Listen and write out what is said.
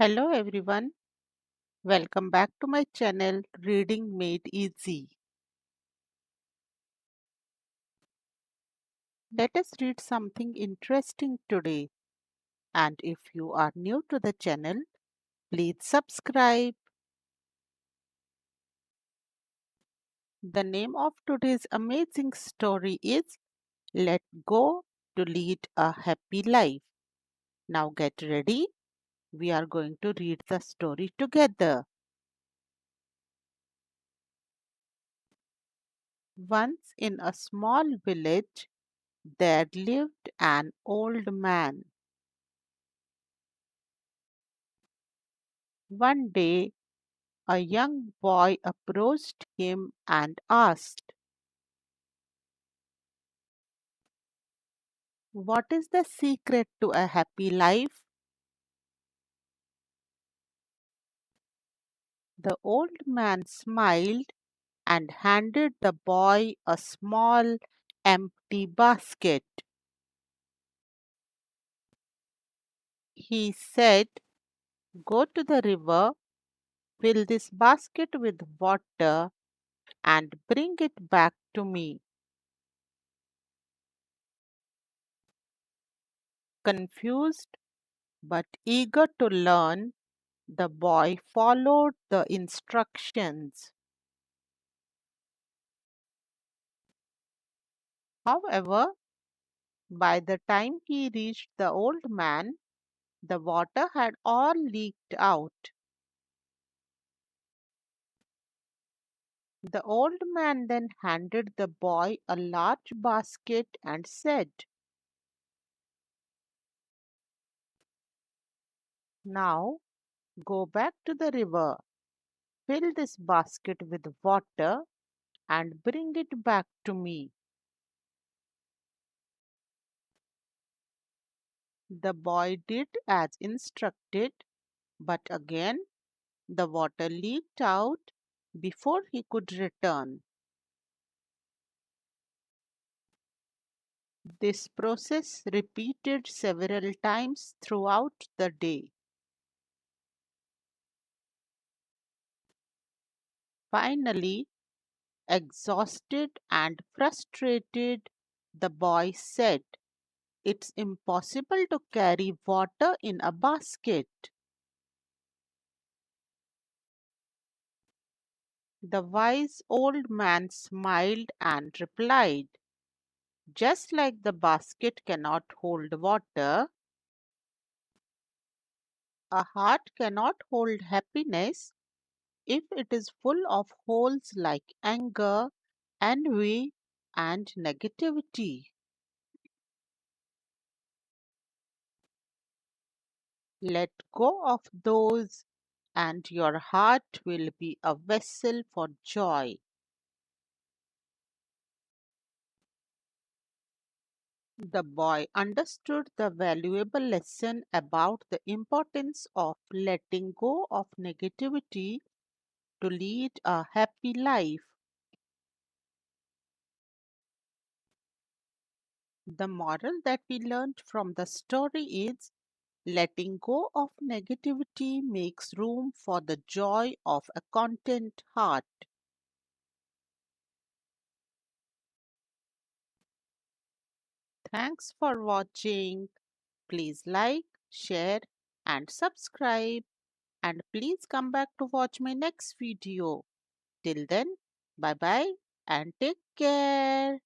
Hello everyone, welcome back to my channel Reading Made Easy. Let us read something interesting today. And if you are new to the channel, please subscribe. The name of today's amazing story is Let Go to Lead a Happy Life. Now get ready. We are going to read the story together. Once in a small village, there lived an old man. One day, a young boy approached him and asked, "What is the secret to a happy life?" The old man smiled and handed the boy a small empty basket. He said, "Go to the river, fill this basket with water, and bring it back to me." Confused but eager to learn, the boy followed the instructions. However, by the time he reached the old man, the water had all leaked out. The old man then handed the boy a large basket and said, "Now go back to the river, fill this basket with water, and bring it back to me." The boy did as instructed, but again the water leaked out before he could return. This process repeated several times throughout the day. Finally, exhausted and frustrated, the boy said, "It's impossible to carry water in a basket." The wise old man smiled and replied, "Just like the basket cannot hold water, a heart cannot hold happiness if it is full of holes like anger, envy, and negativity." Let go of those, and your heart will be a vessel for joy. The boy understood the valuable lesson about the importance of letting go of negativity to lead a happy life. The moral that we learned from the story is letting go of negativity makes room for the joy of a content heart. Thanks for watching. Please like, share, and subscribe. And please come back to watch my next video. Till then, bye bye and take care.